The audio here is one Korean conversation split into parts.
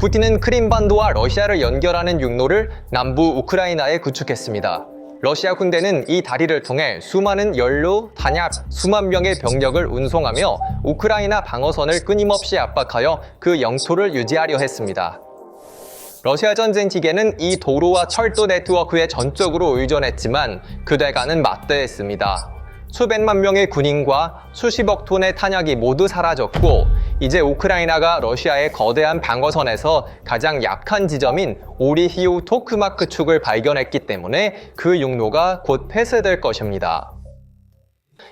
푸틴은 크림반도와 러시아를 연결하는 육로를 남부 우크라이나에 구축했습니다. 러시아 군대는 이 다리를 통해 수많은 연료, 탄약, 수만 명의 병력을 운송하며 우크라이나 방어선을 끊임없이 압박하여 그 영토를 유지하려 했습니다. 러시아 전쟁 기계는 이 도로와 철도 네트워크에 전적으로 의존했지만 그대가는 맞대했습니다. 수백만 명의 군인과 수십억 톤의 탄약이 모두 사라졌고 이제 우크라이나가 러시아의 거대한 방어선에서 가장 약한 지점인 오리히우 토크마크 축을 발견했기 때문에 그 육로가 곧 폐쇄될 것입니다.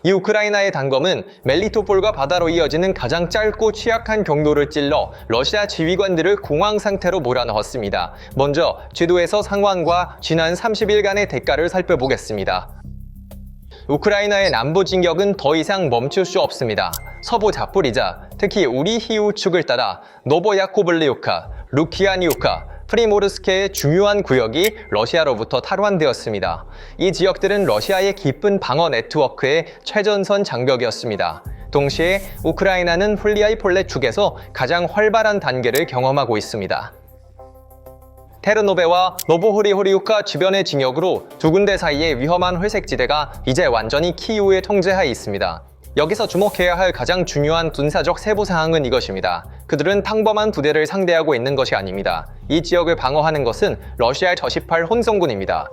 이 우크라이나의 단검은 멜리토폴과 바다로 이어지는 가장 짧고 취약한 경로를 찔러 러시아 지휘관들을 공황 상태로 몰아넣었습니다. 먼저 지도에서 상황과 지난 30일간의 대가를 살펴보겠습니다. 우크라이나의 남부 진격은 더 이상 멈출 수 없습니다. 서부 자포리자, 특히 오리히우 축을 따라 노보야코블리우카, 루키아니우카, 프리모르스케의 중요한 구역이 러시아로부터 탈환되었습니다. 이 지역들은 러시아의 깊은 방어 네트워크의 최전선 장벽이었습니다. 동시에 우크라이나는 훌리아이폴레 축에서 가장 활발한 단계를 경험하고 있습니다. 테르노베와 노보호리호리우카 주변의 진역으로 두 군데 사이의 위험한 회색지대가 이제 완전히 키이우의 통제하에 있습니다. 여기서 주목해야 할 가장 중요한 군사적 세부사항은 이것입니다. 그들은 평범한 부대를 상대하고 있는 것이 아닙니다. 이 지역을 방어하는 것은 러시아의 저18 혼성군입니다.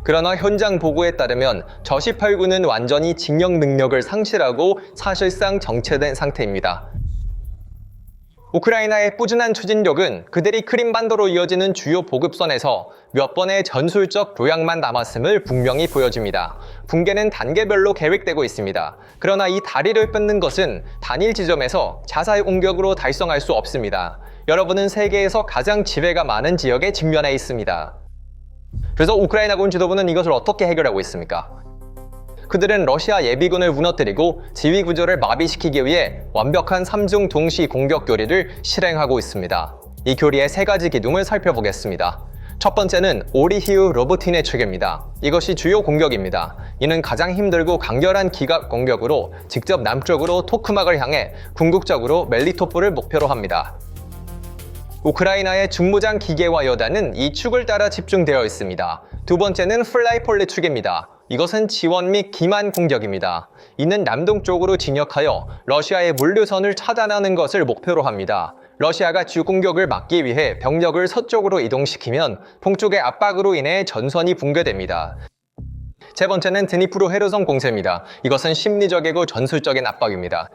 그러나 현장 보고에 따르면 저18군은 완전히 직역 능력을 상실하고 사실상 정체된 상태입니다. 우크라이나의 꾸준한 추진력은 그들이 크림반도로 이어지는 주요 보급선에서 몇 번의 전술적 교약만 남았음을 분명히 보여줍니다. 붕괴는 단계별로 계획되고 있습니다. 그러나 이 다리를 끊는 것은 단일 지점에서 자사의 공격으로 달성할 수 없습니다. 여러분은 세계에서 가장 지배가 많은 지역에 직면해 있습니다. 그래서 우크라이나군 지도부는 이것을 어떻게 해결하고 있습니까? 그들은 러시아 예비군을 무너뜨리고 지휘 구조를 마비시키기 위해 완벽한 3중 동시 공격 교리를 실행하고 있습니다. 이 교리의 세 가지 기둥을 살펴보겠습니다. 첫 번째는 오리히우 로보틴의 축입니다. 이것이 주요 공격입니다. 이는 가장 힘들고 강렬한 기갑 공격으로 직접 남쪽으로 토크막을 향해 궁극적으로 멜리토폴을 목표로 합니다. 우크라이나의 중무장 기계와 여단은 이 축을 따라 집중되어 있습니다. 두 번째는 플라이폴리 축입니다. 이것은 지원 및 기만 공격입니다. 이는 남동쪽으로 진역하여 러시아의 물류선을 차단하는 것을 목표로 합니다. 러시아가 주공격을 막기 위해 병력을 서쪽으로 이동시키면 동쪽의 압박으로 인해 전선이 붕괴됩니다. 세 번째는 드니프로 헤르손 공세입니다. 이것은 심리적이고 전술적인 압박입니다.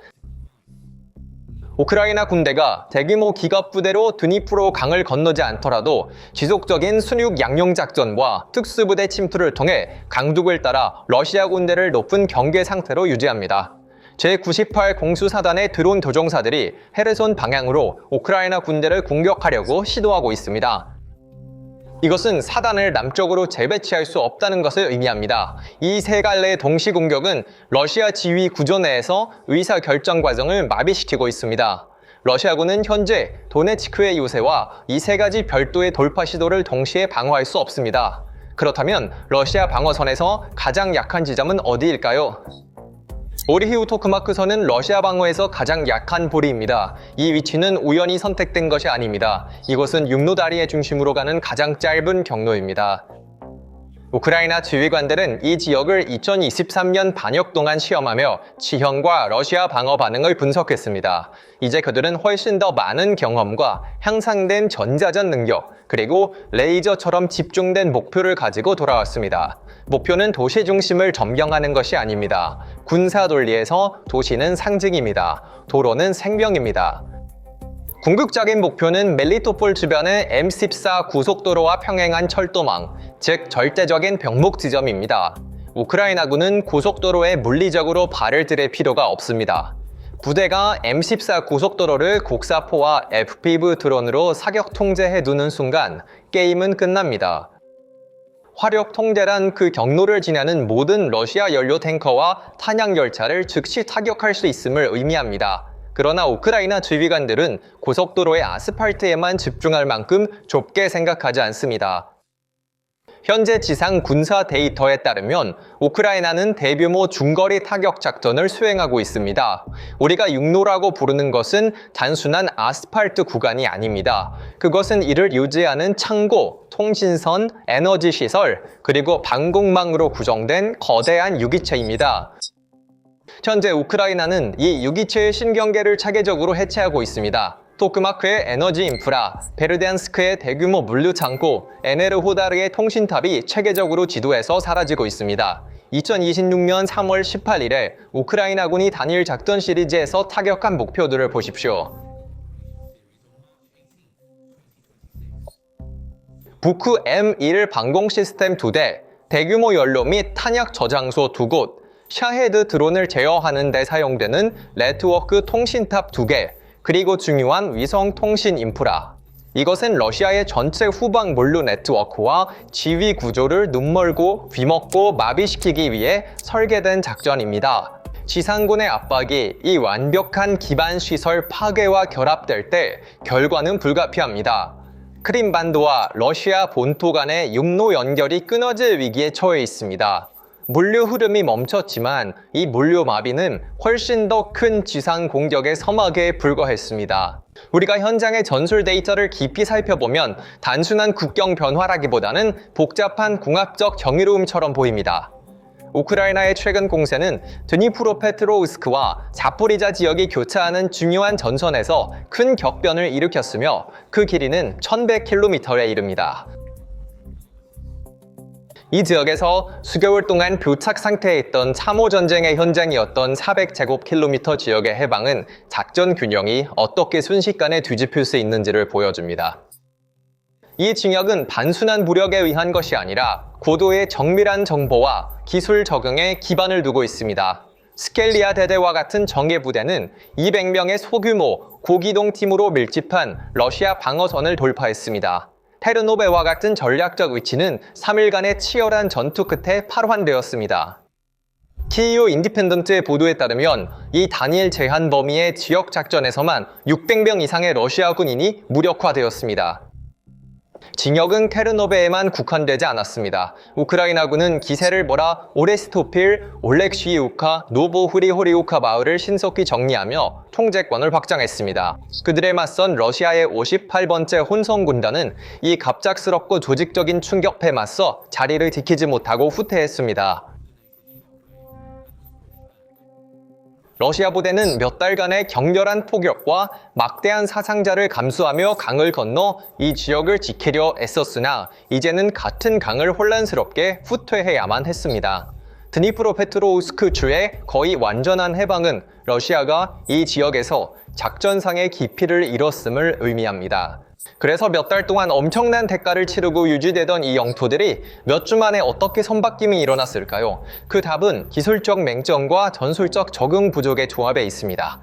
우크라이나 군대가 대규모 기갑 부대로 드니프로 강을 건너지 않더라도 지속적인 순육 양용 작전과 특수부대 침투를 통해 강둑을 따라 러시아 군대를 높은 경계 상태로 유지합니다. 제98 공수사단의 드론 조종사들이 헤르손 방향으로 우크라이나 군대를 공격하려고 시도하고 있습니다. 이것은 사단을 남쪽으로 재배치할 수 없다는 것을 의미합니다. 이 세 갈래의 동시 공격은 러시아 지휘 구조 내에서 의사결정 과정을 마비시키고 있습니다. 러시아군은 현재 도네츠크의 요새와 이 세 가지 별도의 돌파 시도를 동시에 방어할 수 없습니다. 그렇다면 러시아 방어선에서 가장 약한 지점은 어디일까요? 오리히우 토크마크선은 러시아 방어에서 가장 약한 보리입니다. 이 위치는 우연히 선택된 것이 아닙니다. 이곳은 육로다리의 중심으로 가는 가장 짧은 경로입니다. 우크라이나 지휘관들은 이 지역을 2023년 반역 동안 시험하며 지형과 러시아 방어 반응을 분석했습니다. 이제 그들은 훨씬 더 많은 경험과 향상된 전자전 능력, 그리고 레이저처럼 집중된 목표를 가지고 돌아왔습니다. 목표는 도시 중심을 점령하는 것이 아닙니다. 군사 논리에서 도시는 상징입니다. 도로는 생명입니다. 궁극적인 목표는 멜리토폴 주변의 M14 고속도로와 평행한 철도망, 즉 절대적인 병목 지점입니다. 우크라이나군은 고속도로에 물리적으로 발을 들일 필요가 없습니다. 부대가 M14 고속도로를 곡사포와 FPV 드론으로 사격 통제해 두는 순간 게임은 끝납니다. 화력 통제란 그 경로를 지나는 모든 러시아 연료 탱커와 탄약 열차를 즉시 타격할 수 있음을 의미합니다. 그러나 우크라이나 지휘관들은 고속도로의 아스팔트에만 집중할 만큼 좁게 생각하지 않습니다. 현재 지상 군사 데이터에 따르면 우크라이나는 대규모 중거리 타격 작전을 수행하고 있습니다. 우리가 육로라고 부르는 것은 단순한 아스팔트 구간이 아닙니다. 그것은 이를 유지하는 창고, 통신선, 에너지 시설, 그리고 방공망으로 구성된 거대한 유기체입니다. 현재 우크라이나는 이 유기체의 신경계를 차례적으로 해체하고 있습니다. 토크마크의 에너지 인프라, 베르디안스크의 대규모 물류 창고, 에네르호다르의 통신탑이 체계적으로 지도에서 사라지고 있습니다. 2026년 3월 18일에 우크라이나군이 단일 작전 시리즈에서 타격한 목표들을 보십시오. 부크 M1 방공 시스템 2대, 대규모 연료 및 탄약 저장소 2곳, 샤헤드 드론을 제어하는 데 사용되는 네트워크 통신탑 2개, 그리고 중요한 위성 통신 인프라. 이것은 러시아의 전체 후방 물류 네트워크와 지휘 구조를 눈멀고 귀먹고 마비시키기 위해 설계된 작전입니다. 지상군의 압박이 이 완벽한 기반 시설 파괴와 결합될 때 결과는 불가피합니다. 크림반도와 러시아 본토 간의 육로 연결이 끊어질 위기에 처해 있습니다. 물류 흐름이 멈췄지만 이 물류 마비는 훨씬 더 큰 지상 공격의 서막에 불과했습니다. 우리가 현장의 전술 데이터를 깊이 살펴보면 단순한 국경 변화라기보다는 복잡한 궁합적 경이로움처럼 보입니다. 우크라이나의 최근 공세는 드니프로페트로우스크와 자포리자 지역이 교차하는 중요한 전선에서 큰 격변을 일으켰으며 그 길이는 1100km에 이릅니다. 이 지역에서 수개월 동안 교착 상태에 있던 참호 전쟁의 현장이었던 400제곱킬로미터 지역의 해방은 작전 균형이 어떻게 순식간에 뒤집힐 수 있는지를 보여줍니다. 이 징역은 단순한 무력에 의한 것이 아니라 고도의 정밀한 정보와 기술 적응에 기반을 두고 있습니다. 스켈리아 대대와 같은 정예 부대는 200명의 소규모 고기동 팀으로 밀집한 러시아 방어선을 돌파했습니다. 테르노베와 같은 전략적 위치는 3일간의 치열한 전투 끝에 팔환되었습니다. 키이우 인디펜던트의 보도에 따르면 이 단일 제한 범위의 지역 작전에서만 600명 이상의 러시아 군인이 무력화되었습니다. 징역은 케르노베에만 국한되지 않았습니다. 우크라이나군은 기세를 몰아 오레스토필, 올렉시이우카, 노보흐리호리우카 마을을 신속히 정리하며 통제권을 확장했습니다. 그들에 맞선 러시아의 58번째 혼성군단은 이 갑작스럽고 조직적인 충격패에 맞서 자리를 지키지 못하고 후퇴했습니다. 러시아 부대는 몇 달간의 격렬한 포격과 막대한 사상자를 감수하며 강을 건너 이 지역을 지키려 애썼으나 이제는 같은 강을 혼란스럽게 후퇴해야만 했습니다. 드니프로페트로우스크주의 거의 완전한 해방은 러시아가 이 지역에서 작전상의 깊이를 잃었음을 의미합니다. 그래서 몇 달 동안 엄청난 대가를 치르고 유지되던 이 영토들이 몇 주 만에 어떻게 선바뀜이 일어났을까요? 그 답은 기술적 맹점과 전술적 적응 부족의 조합에 있습니다.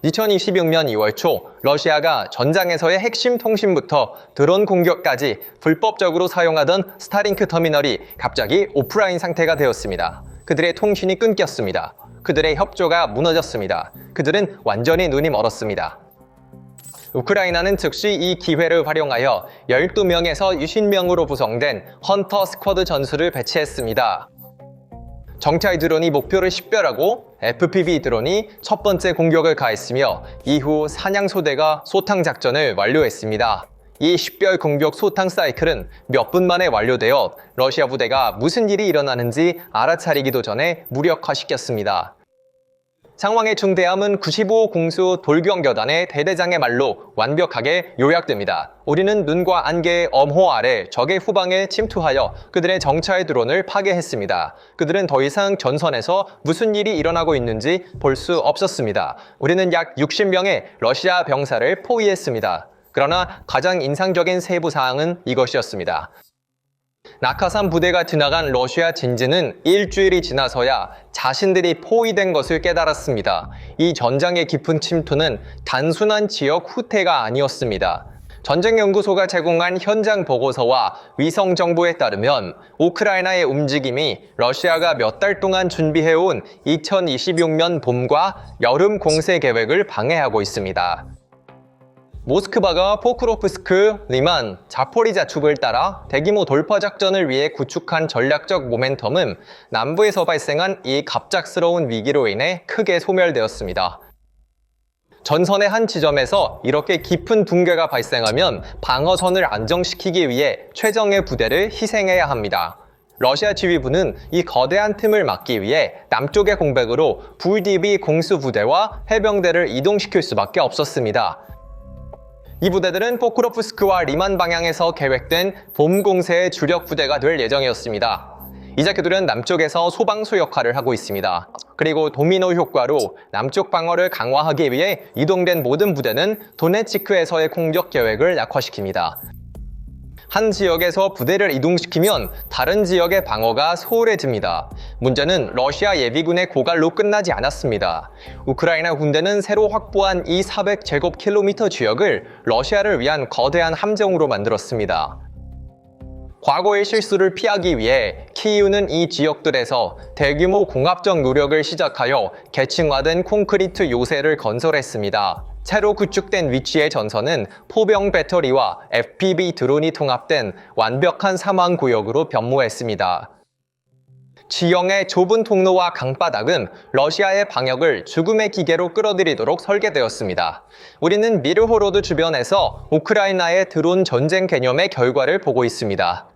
2026년 2월 초 러시아가 전장에서의 핵심 통신부터 드론 공격까지 불법적으로 사용하던 스타링크 터미널이 갑자기 오프라인 상태가 되었습니다. 그들의 통신이 끊겼습니다. 그들의 협조가 무너졌습니다. 그들은 완전히 눈이 멀었습니다. 우크라이나는 즉시 이 기회를 활용하여 12명에서 60명으로 구성된 헌터 스쿼드 전술을 배치했습니다. 정찰 드론이 목표를 식별하고 FPV 드론이 첫 번째 공격을 가했으며 이후 사냥소대가 소탕 작전을 완료했습니다. 이 식별 공격 소탕 사이클은 몇 분 만에 완료되어 러시아 부대가 무슨 일이 일어나는지 알아차리기도 전에 무력화시켰습니다. 상황의 중대함은 95 공수 돌경교단의 대대장의 말로 완벽하게 요약됩니다. 우리는 눈과 안개의 엄호 아래 적의 후방에 침투하여 그들의 정찰 드론을 파괴했습니다. 그들은 더 이상 전선에서 무슨 일이 일어나고 있는지 볼 수 없었습니다. 우리는 약 60명의 러시아 병사를 포위했습니다. 그러나 가장 인상적인 세부 사항은 이것이었습니다. 낙하산 부대가 지나간 러시아 진지는 일주일이 지나서야 자신들이 포위된 것을 깨달았습니다. 이 전장의 깊은 침투는 단순한 지역 후퇴가 아니었습니다. 전쟁연구소가 제공한 현장 보고서와 위성 정보에 따르면 우크라이나의 움직임이 러시아가 몇 달 동안 준비해온 2026년 봄과 여름 공세 계획을 방해하고 있습니다. 모스크바가 포크로프스크, 리만, 자포리자축을 따라 대규모 돌파 작전을 위해 구축한 전략적 모멘텀은 남부에서 발생한 이 갑작스러운 위기로 인해 크게 소멸되었습니다. 전선의 한 지점에서 이렇게 깊은 붕괴가 발생하면 방어선을 안정시키기 위해 최정예 부대를 희생해야 합니다. 러시아 지휘부는 이 거대한 틈을 막기 위해 남쪽의 공백으로 VDB 공수부대와 해병대를 이동시킬 수밖에 없었습니다. 이 부대들은 포크로프스크와 리만 방향에서 계획된 봄 공세의 주력 부대가 될 예정이었습니다. 이제 그들은 남쪽에서 소방수 역할을 하고 있습니다. 그리고 도미노 효과로 남쪽 방어를 강화하기 위해 이동된 모든 부대는 도네츠크에서의 공격 계획을 약화시킵니다. 한 지역에서 부대를 이동시키면 다른 지역의 방어가 소홀해집니다. 문제는 러시아 예비군의 고갈로 끝나지 않았습니다. 우크라이나 군대는 새로 확보한 이 400제곱킬로미터 지역을 러시아를 위한 거대한 함정으로 만들었습니다. 과거의 실수를 피하기 위해 키이우는 이 지역들에서 대규모 공합적 노력을 시작하여 계층화된 콘크리트 요새를 건설했습니다. 새로 구축된 위치의 전선은 포병 배터리와 FPV 드론이 통합된 완벽한 사망 구역으로 변모했습니다. 지형의 좁은 통로와 강바닥은 러시아의 방역을 죽음의 기계로 끌어들이도록 설계되었습니다. 우리는 미르호로드 주변에서 우크라이나의 드론 전쟁 개념의 결과를 보고 있습니다.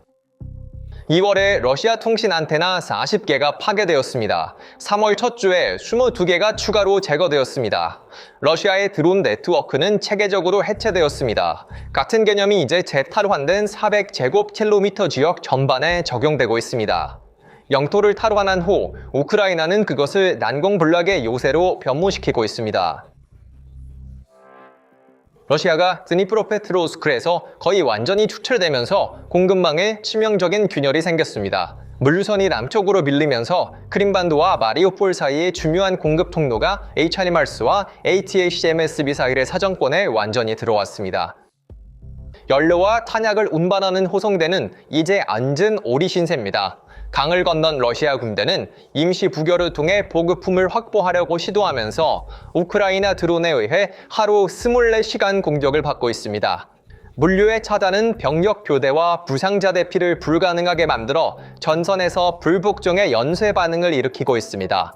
2월에 러시아 통신 안테나 40개가 파괴되었습니다. 3월 첫 주에 22개가 추가로 제거되었습니다. 러시아의 드론 네트워크는 체계적으로 해체되었습니다. 같은 개념이 이제 재탈환된 400제곱킬로미터 지역 전반에 적용되고 있습니다. 영토를 탈환한 후 우크라이나는 그것을 난공불락의 요새로 변모시키고 있습니다. 러시아가 드니프로페트로우스크에서 거의 완전히 추출되면서 공급망에 치명적인 균열이 생겼습니다. 물류선이 남쪽으로 밀리면서 크림반도와 마리우폴 사이의 중요한 공급 통로가 HIMARS와 ATACMS 미사일의 사정권에 완전히 들어왔습니다. 연료와 탄약을 운반하는 호송대는 이제 앉은 오리 신세입니다. 강을 건넌 러시아 군대는 임시 부결을 통해 보급품을 확보하려고 시도하면서 우크라이나 드론에 의해 하루 24시간 공격을 받고 있습니다. 물류의 차단은 병력 교대와 부상자 대피를 불가능하게 만들어 전선에서 불복종의 연쇄 반응을 일으키고 있습니다.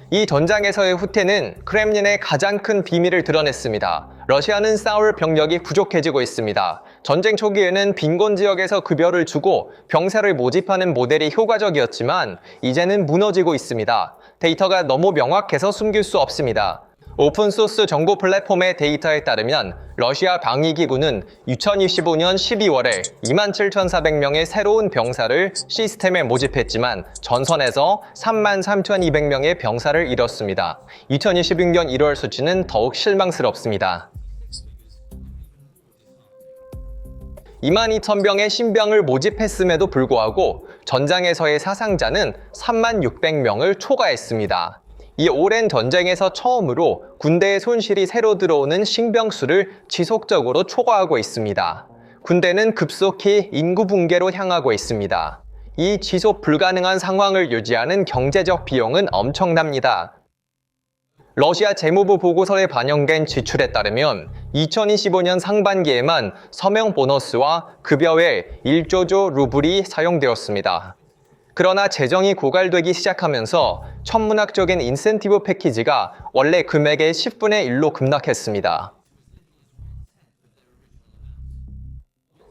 이 전장에서의 후퇴는 크렘린의 가장 큰 비밀을 드러냈습니다. 러시아는 싸울 병력이 부족해지고 있습니다. 전쟁 초기에는 빈곤 지역에서 급여를 주고 병사를 모집하는 모델이 효과적이었지만 이제는 무너지고 있습니다. 데이터가 너무 명확해서 숨길 수 없습니다. 오픈소스 정보 플랫폼의 데이터에 따르면 러시아 방위기구는 2025년 12월에 27,400명의 새로운 병사를 시스템에 모집했지만 전선에서 33,200명의 병사를 잃었습니다. 2026년 1월 수치는 더욱 실망스럽습니다. 22,000명의 신병을 모집했음에도 불구하고 전장에서의 사상자는 36,600명을 초과했습니다. 이 오랜 전쟁에서 처음으로 군대의 손실이 새로 들어오는 신병수를 지속적으로 초과하고 있습니다. 군대는 급속히 인구 붕괴로 향하고 있습니다. 이 지속 불가능한 상황을 유지하는 경제적 비용은 엄청납니다. 러시아 재무부 보고서에 반영된 지출에 따르면 2025년 상반기에만 서명 보너스와 급여 외 1조 루블이 사용되었습니다. 그러나 재정이 고갈되기 시작하면서 천문학적인 인센티브 패키지가 원래 금액의 10분의 1로 급락했습니다.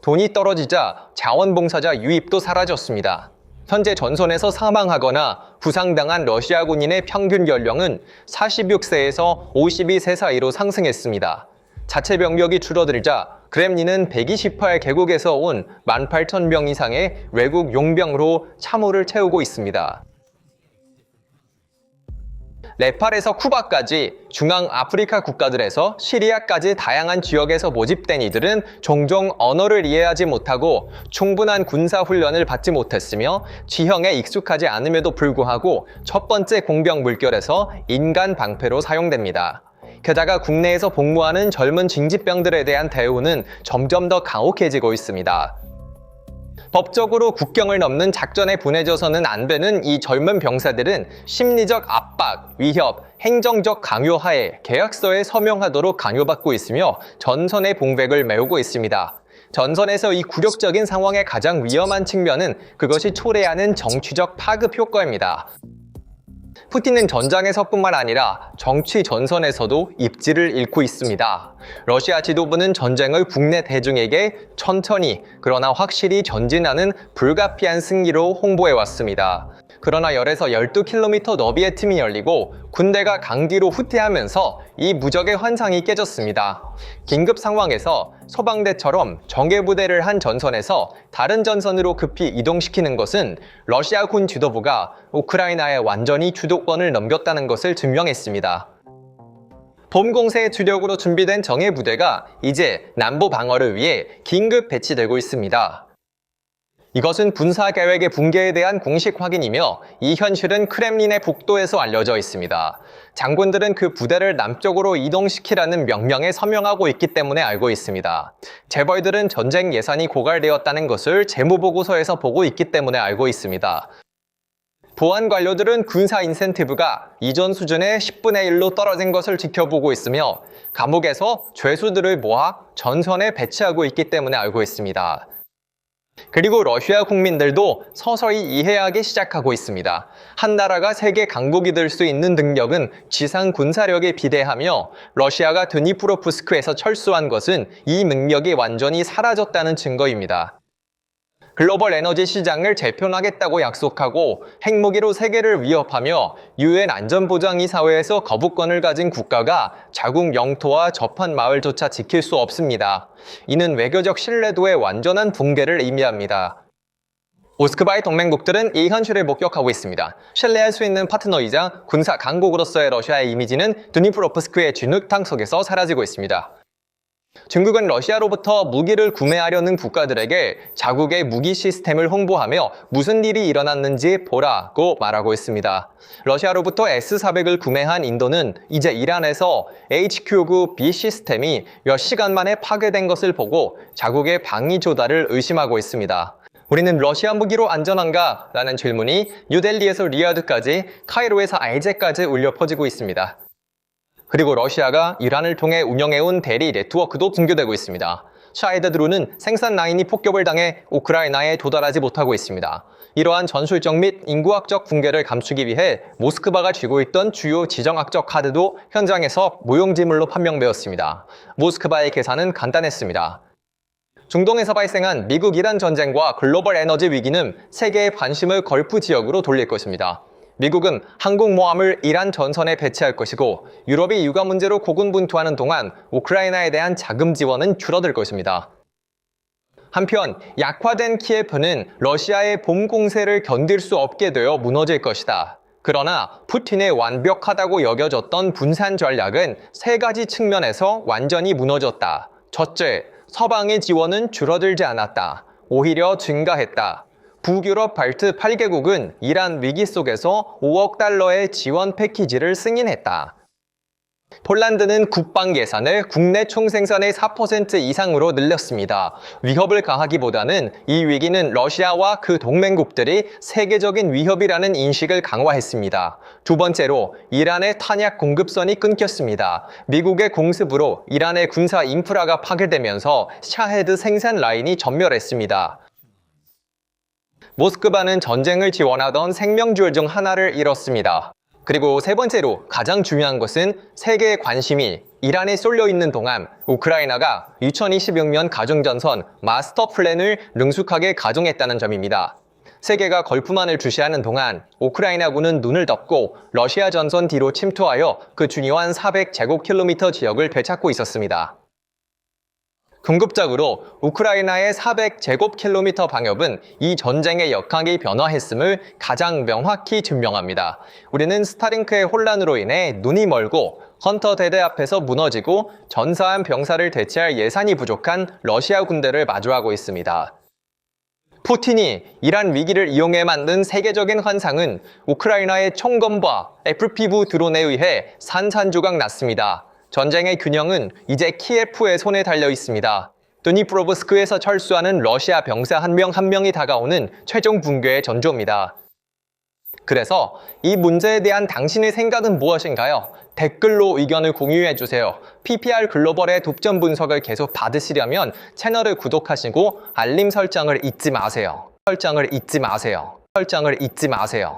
돈이 떨어지자 자원봉사자 유입도 사라졌습니다. 현재 전선에서 사망하거나 부상당한 러시아 군인의 평균 연령은 46세에서 52세 사이로 상승했습니다. 자체 병력이 줄어들자 크렘린은 128개국에서 온 18,000명 이상의 외국 용병으로 참호를 채우고 있습니다. 네팔에서 쿠바까지 중앙 아프리카 국가들에서 시리아까지 다양한 지역에서 모집된 이들은 종종 언어를 이해하지 못하고 충분한 군사 훈련을 받지 못했으며 지형에 익숙하지 않음에도 불구하고 첫 번째 공병 물결에서 인간 방패로 사용됩니다. 게다가 국내에서 복무하는 젊은 징집병들에 대한 대우는 점점 더 가혹해지고 있습니다. 법적으로 국경을 넘는 작전에 보내져서는 안 되는 이 젊은 병사들은 심리적 압박, 위협, 행정적 강요하에 계약서에 서명하도록 강요받고 있으며 전선의 봉백을 메우고 있습니다. 전선에서 이 굴욕적인 상황의 가장 위험한 측면은 그것이 초래하는 정치적 파급 효과입니다. 푸틴은 전장에서뿐만 아니라 정치 전선에서도 입지를 잃고 있습니다. 러시아 지도부는 전쟁을 국내 대중에게 천천히 그러나 확실히 전진하는 불가피한 승리로 홍보해왔습니다. 그러나 열에서 12km 너비의 틈이 열리고 군대가 강뒤로 후퇴하면서 이 무적의 환상이 깨졌습니다. 긴급 상황에서 서방대처럼 정예부대를 한 전선에서 다른 전선으로 급히 이동시키는 것은 러시아군 지도부가 우크라이나에 완전히 주도권을 넘겼다는 것을 증명했습니다. 봄 공세의 주력으로 준비된 정예부대가 이제 남부 방어를 위해 긴급 배치되고 있습니다. 이것은 군사계획의 붕괴에 대한 공식 확인이며 이 현실은 크렘린의 북도에서 알려져 있습니다. 장군들은 그 부대를 남쪽으로 이동시키라는 명령에 서명하고 있기 때문에 알고 있습니다. 재벌들은 전쟁 예산이 고갈되었다는 것을 재무보고서에서 보고 있기 때문에 알고 있습니다. 보안 관료들은 군사 인센티브가 이전 수준의 10분의 1로 떨어진 것을 지켜보고 있으며 감옥에서 죄수들을 모아 전선에 배치하고 있기 때문에 알고 있습니다. 그리고 러시아 국민들도 서서히 이해하기 시작하고 있습니다. 한 나라가 세계 강국이 될 수 있는 능력은 지상 군사력에 비대하며 러시아가 드니프로프스크에서 철수한 것은 이 능력이 완전히 사라졌다는 증거입니다. 글로벌 에너지 시장을 재편하겠다고 약속하고 핵무기로 세계를 위협하며 유엔 안전보장이사회에서 거부권을 가진 국가가 자국 영토와 접한 마을조차 지킬 수 없습니다. 이는 외교적 신뢰도의 완전한 붕괴를 의미합니다. 모스크바의 동맹국들은 이 현실을 목격하고 있습니다. 신뢰할 수 있는 파트너이자 군사 강국으로서의 러시아의 이미지는 드니프로프스크의 진흙탕 속에서 사라지고 있습니다. 중국은 러시아로부터 무기를 구매하려는 국가들에게 자국의 무기 시스템을 홍보하며 무슨 일이 일어났는지 보라고 말하고 있습니다. 러시아로부터 S-400을 구매한 인도는 이제 이란에서 HQ-9B 시스템이 몇 시간 만에 파괴된 것을 보고 자국의 방위 조달을 의심하고 있습니다. 우리는 러시아 무기로 안전한가? 라는 질문이 뉴델리에서 리야드까지, 카이로에서 알제까지 울려 퍼지고 있습니다. 그리고 러시아가 이란을 통해 운영해온 대리 네트워크도 붕괴되고 있습니다. 샤헤드 드론은 생산 라인이 폭격을 당해 우크라이나에 도달하지 못하고 있습니다. 이러한 전술적 및 인구학적 붕괴를 감추기 위해 모스크바가 쥐고 있던 주요 지정학적 카드도 현장에서 무용지물로 판명되었습니다. 모스크바의 계산은 간단했습니다. 중동에서 발생한 미국-이란 전쟁과 글로벌 에너지 위기는 세계의 관심을 걸프 지역으로 돌릴 것입니다. 미국은 항공모함을 이란 전선에 배치할 것이고 유럽이 육아 문제로 고군분투하는 동안 우크라이나에 대한 자금 지원은 줄어들 것입니다. 한편 약화된 키예프는 러시아의 봄 공세를 견딜 수 없게 되어 무너질 것이다. 그러나 푸틴의 완벽하다고 여겨졌던 분산 전략은 세 가지 측면에서 완전히 무너졌다. 첫째, 서방의 지원은 줄어들지 않았다. 오히려 증가했다. 북유럽 발트 8개국은 이란 위기 속에서 5억 달러의 지원 패키지를 승인했다. 폴란드는 국방 예산을 국내 총생산의 4% 이상으로 늘렸습니다. 위협을 가하기보다는 이 위기는 러시아와 그 동맹국들이 세계적인 위협이라는 인식을 강화했습니다. 두 번째로 이란의 탄약 공급선이 끊겼습니다. 미국의 공습으로 이란의 군사 인프라가 파괴되면서 샤헤드 생산 라인이 전멸했습니다. 모스크바는 전쟁을 지원하던 생명줄 중 하나를 잃었습니다. 그리고 세 번째로 가장 중요한 것은 세계의 관심이 이란에 쏠려 있는 동안 우크라이나가 2026년 가중전선 마스터 플랜을 능숙하게 가동했다는 점입니다. 세계가 걸프만을 주시하는 동안 우크라이나군은 눈을 덮고 러시아 전선 뒤로 침투하여 그 중요한 400제곱킬로미터 지역을 되찾고 있었습니다. 궁극적으로 우크라이나의 400제곱킬로미터 방역은 이 전쟁의 역학이 변화했음을 가장 명확히 증명합니다. 우리는 스타링크의 혼란으로 인해 눈이 멀고 헌터 대대 앞에서 무너지고 전사한 병사를 대체할 예산이 부족한 러시아 군대를 마주하고 있습니다. 푸틴이 이란 위기를 이용해 만든 세계적인 환상은 우크라이나의 총검과 FPV 드론에 의해 산산조각 났습니다. 전쟁의 균형은 이제 키예프의 손에 달려 있습니다. 드니프로브스크에서 철수하는 러시아 병사 한 명 한 명이 다가오는 최종 붕괴의 전조입니다. 그래서 이 문제에 대한 당신의 생각은 무엇인가요? 댓글로 의견을 공유해주세요. PPR 글로벌의 독점 분석을 계속 받으시려면 채널을 구독하시고 알림 설정을 잊지 마세요. 설정을 잊지 마세요.